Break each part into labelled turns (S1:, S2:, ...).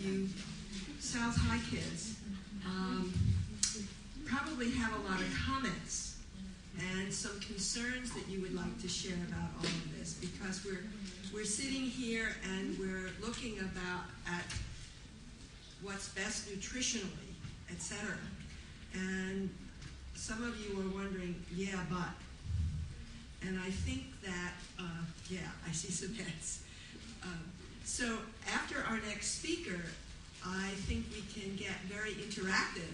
S1: you South High kids probably have a lot of comments and some concerns that you would like to share about all of this, because we're sitting here and we're looking at what's best nutritionally, etc. And some of you are wondering, yeah, but. And I think that, I see some heads. So after our next speaker, I think we can get very interactive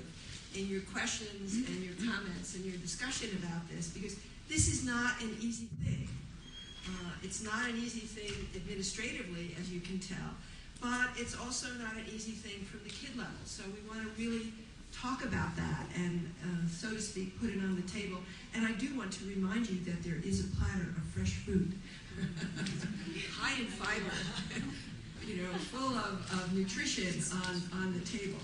S1: in your questions and your comments and your discussion about this, because this is not an easy thing. It's not an easy thing administratively, as you can tell, but it's also not an easy thing from the kid level. So we want to really talk about that and, so to speak, put it on the table. And I do want to remind you that there is a platter of fresh food, high in fiber, full of nutrition on the table.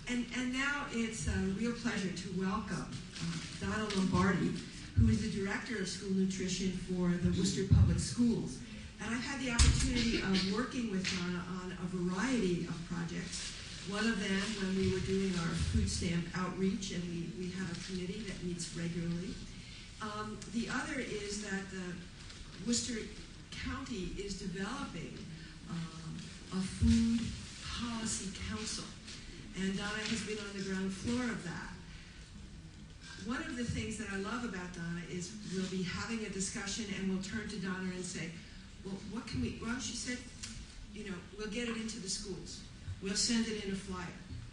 S1: And now it's a real pleasure to welcome Donna Lombardi, who is the Director of School Nutrition for the Worcester Public Schools. And I've had the opportunity of working with Donna on a variety of projects. One of them when we were doing our food stamp outreach, and we have a committee that meets regularly. The other is that the Worcester County is developing a food policy council, and Donna has been on the ground floor of that. One of the things that I love about Donna is we'll be having a discussion and we'll turn to Donna and say, well, what can we, well, she said, we'll get it into the schools. We'll send it in a flyer.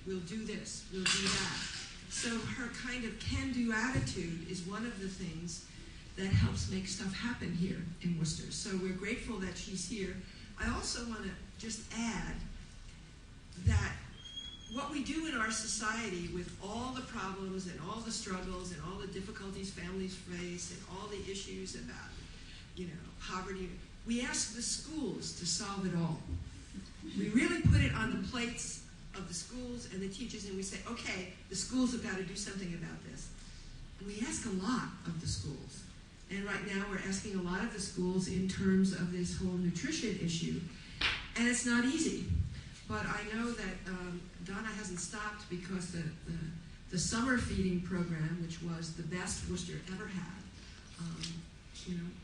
S1: We'll do this. We'll do that. So her kind of can-do attitude is one of the things that helps make stuff happen here in Worcester. So we're grateful that she's here. I also want to just add that what we do in our society with all the problems and all the struggles and all the difficulties families face and all the issues about, poverty, we ask the schools to solve it all. We really put it on the plates of the schools and the teachers, and we say, okay, the schools have got to do something about this. And we ask a lot of the schools. And right now we're asking a lot of the schools in terms of this whole nutrition issue. And it's not easy. But I know that Donna hasn't stopped, because the summer feeding program, which was the best Worcester ever had,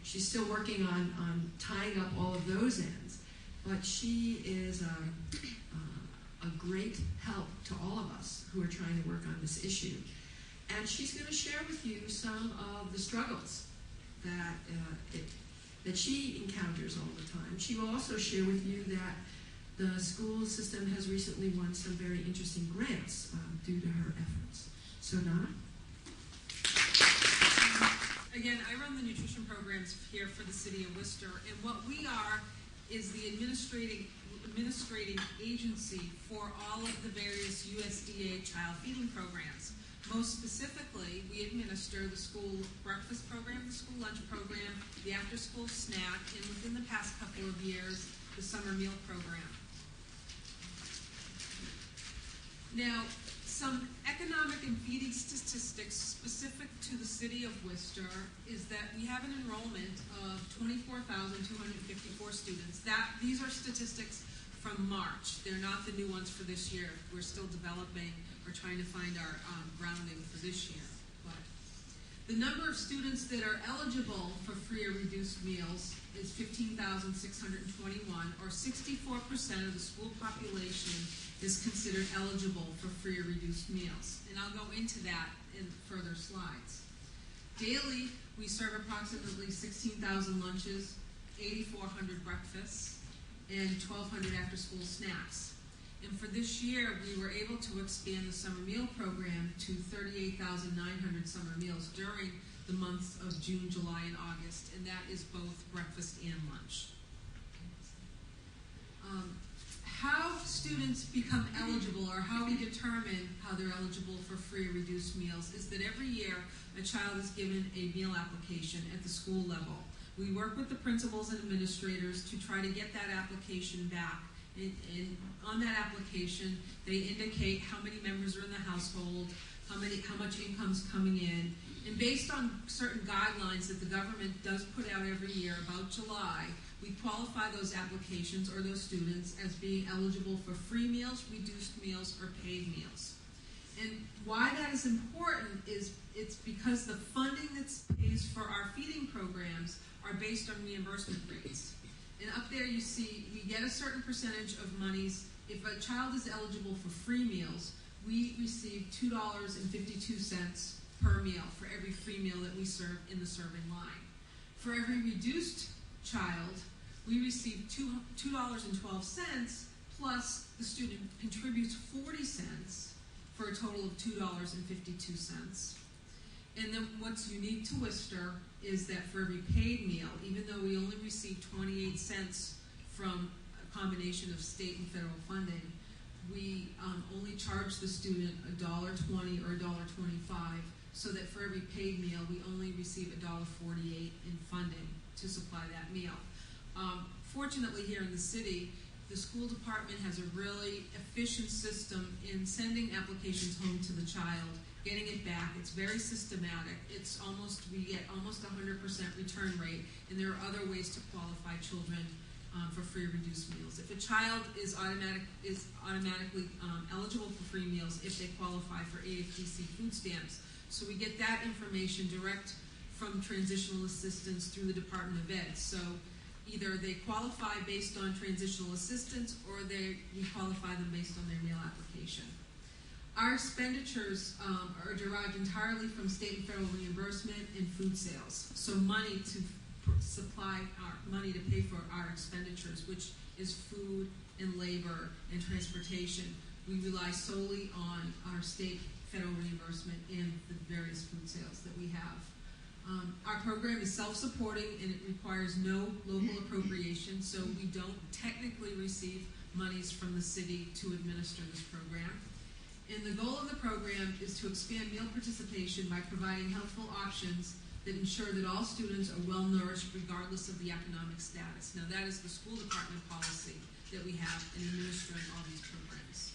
S1: she's still working on tying up all of those ends. But she is a great help to all of us who are trying to work on this issue. And she's going to share with you some of the struggles that she encounters all the time. She will also share with you that the school system has recently won some very interesting grants due to her efforts. So, Donna?
S2: Again, I run the nutrition programs here for the city of Worcester, and what we are is the administrating agency for all of the various USDA child feeding programs. Most specifically, we administer the school breakfast program, the school lunch program, the after-school snack, and within the past couple of years, the summer meal program. Now, some economic and feeding statistics specific to the city of Worcester is that we have an enrollment of 24,254 students. These are statistics from March. They're not the new ones for this year. We're still developing or trying to find our grounding for this year. But the number of students that are eligible for free or reduced meals is 15,621, or 64% of the school population is considered eligible for free or reduced meals. And I'll go into that in further slides. Daily, we serve approximately 16,000 lunches, 8,400 breakfasts, and 1,200 after-school snacks. And for this year, we were able to expand the summer meal program to 38,900 summer meals during the months of June, July, and August, and that is both breakfast and lunch. How students become eligible, or how we determine how they're eligible for free or reduced meals, is that every year a child is given a meal application at the school level. We work with the principals and administrators to try to get that application back. And on that application, they indicate how many members are in the household, how much income's coming in, And based on certain guidelines that the government does put out every year about July, we qualify those applications or those students as being eligible for free meals, reduced meals, or paid meals. And why that is important is it's because the funding that pays for our feeding programs are based on reimbursement rates. And up there you see we get a certain percentage of monies. If a child is eligible for free meals, we receive $2.52 per meal for every free meal that we serve in the serving line. For every reduced child, we receive $2.12 plus the student contributes 40 cents for a total of $2.52. And then what's unique to Worcester is that for every paid meal, even though we only receive 28 cents from a combination of state and federal funding, we only charge the student $1.20 or $1.25, so that for every paid meal, we only receive $1.48 in funding to supply that meal. Fortunately, here in the city, the school department has a really efficient system in sending applications home to the child, getting it back. It's very systematic. We get almost 100% return rate, and there are other ways to qualify children for free or reduced meals. If a child is automatically eligible for free meals if they qualify for AFDC food stamps. So we get that information direct from transitional assistance through the Department of Ed. So either they qualify based on transitional assistance or we qualify them based on their meal application. Our expenditures are derived entirely from state and federal reimbursement and food sales. So money to supply money to pay for our expenditures, which is food and labor and transportation. We rely solely on our state federal reimbursement and the various food sales that we have. Our program is self-supporting and it requires no local appropriation, so we don't technically receive monies from the city to administer this program. And the goal of the program is to expand meal participation by providing helpful options that ensure that all students are well nourished regardless of the economic status. Now that is the school department policy that we have in administering all these programs.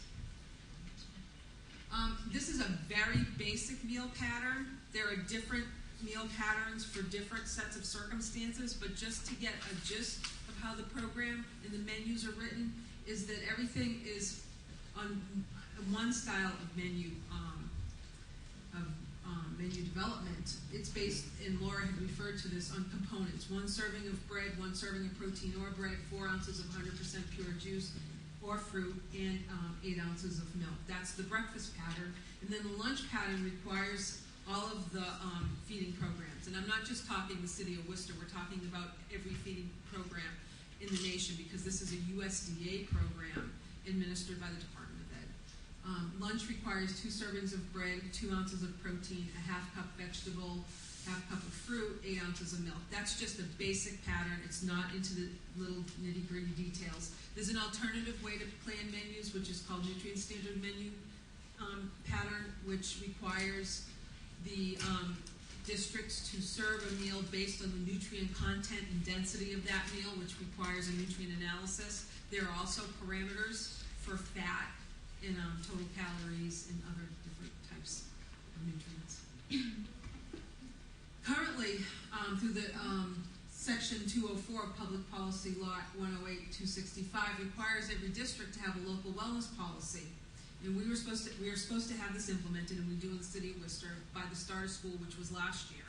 S2: This is a very basic meal pattern. There are different meal patterns for different sets of circumstances, but just to get a gist of how the program and the menus are written is that everything is on one style of menu menu development. It's based, and Laura had referred to this, on components. 1 serving of bread, 1 serving of protein or bread, 4 ounces of 100% pure juice or fruit, and 8 ounces of milk. That's the breakfast pattern. And then the lunch pattern requires all of the feeding programs. And I'm not just talking the city of Worcester, we're talking about every feeding program in the nation, because this is a USDA program administered by the Department of Ed. Lunch requires 2 servings of bread, 2 ounces of protein, a half cup vegetable, half cup of fruit, 8 ounces of milk. That's just a basic pattern. It's not into the little nitty-gritty details. There's an alternative way to plan menus, which is called Nutrient Standard Menu pattern, which requires the districts to serve a meal based on the nutrient content and density of that meal, which requires a nutrient analysis. There are also parameters for fat and total calories and other different types of nutrients. Currently, through the Section 204 of Public Policy Law 108-265 requires every district to have a local wellness policy. And we are supposed to have this implemented, and we do in the city of Worcester by the start of school, which was last year.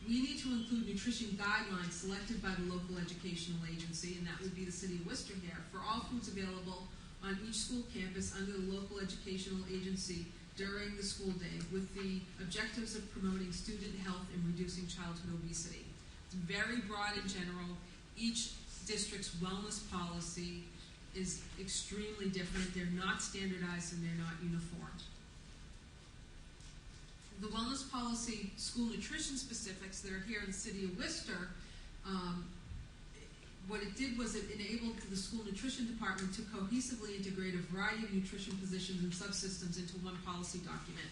S2: We need to include nutrition guidelines selected by the local educational agency, and that would be the city of Worcester here, for all foods available on each school campus under the local educational agency during the school day, with the objectives of promoting student health and reducing childhood obesity. It's very broad in general. Each district's wellness policy is extremely different. They're not standardized and they're not uniform. The wellness policy school nutrition specifics that are here in the city of Worcester, what it did was it enabled the school nutrition department to cohesively integrate a variety of nutrition positions and subsystems into one policy document.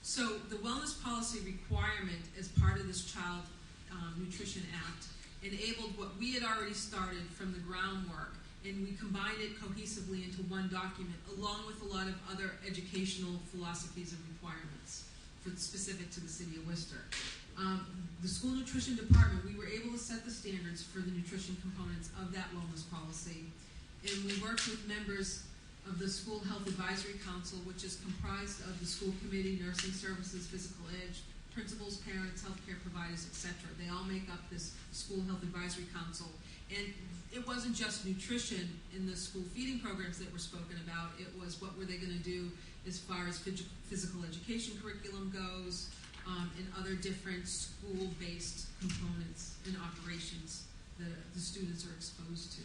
S2: So the wellness policy requirement as part of this Child Nutrition Act enabled what we had already started from the groundwork, and we combined it cohesively into one document, along with a lot of other educational philosophies and requirements specific to the city of Worcester. The school nutrition department, we were able to set the standards for the nutrition components of that wellness policy. And we worked with members of the School Health Advisory Council, which is comprised of the school committee, nursing services, physical ed, principals, parents, healthcare providers, etc. They all make up this School Health Advisory Council. And it wasn't just nutrition in the school feeding programs that were spoken about. It was what were they going to do as far as physical education curriculum goes, and other different school-based components and operations that the students are exposed to.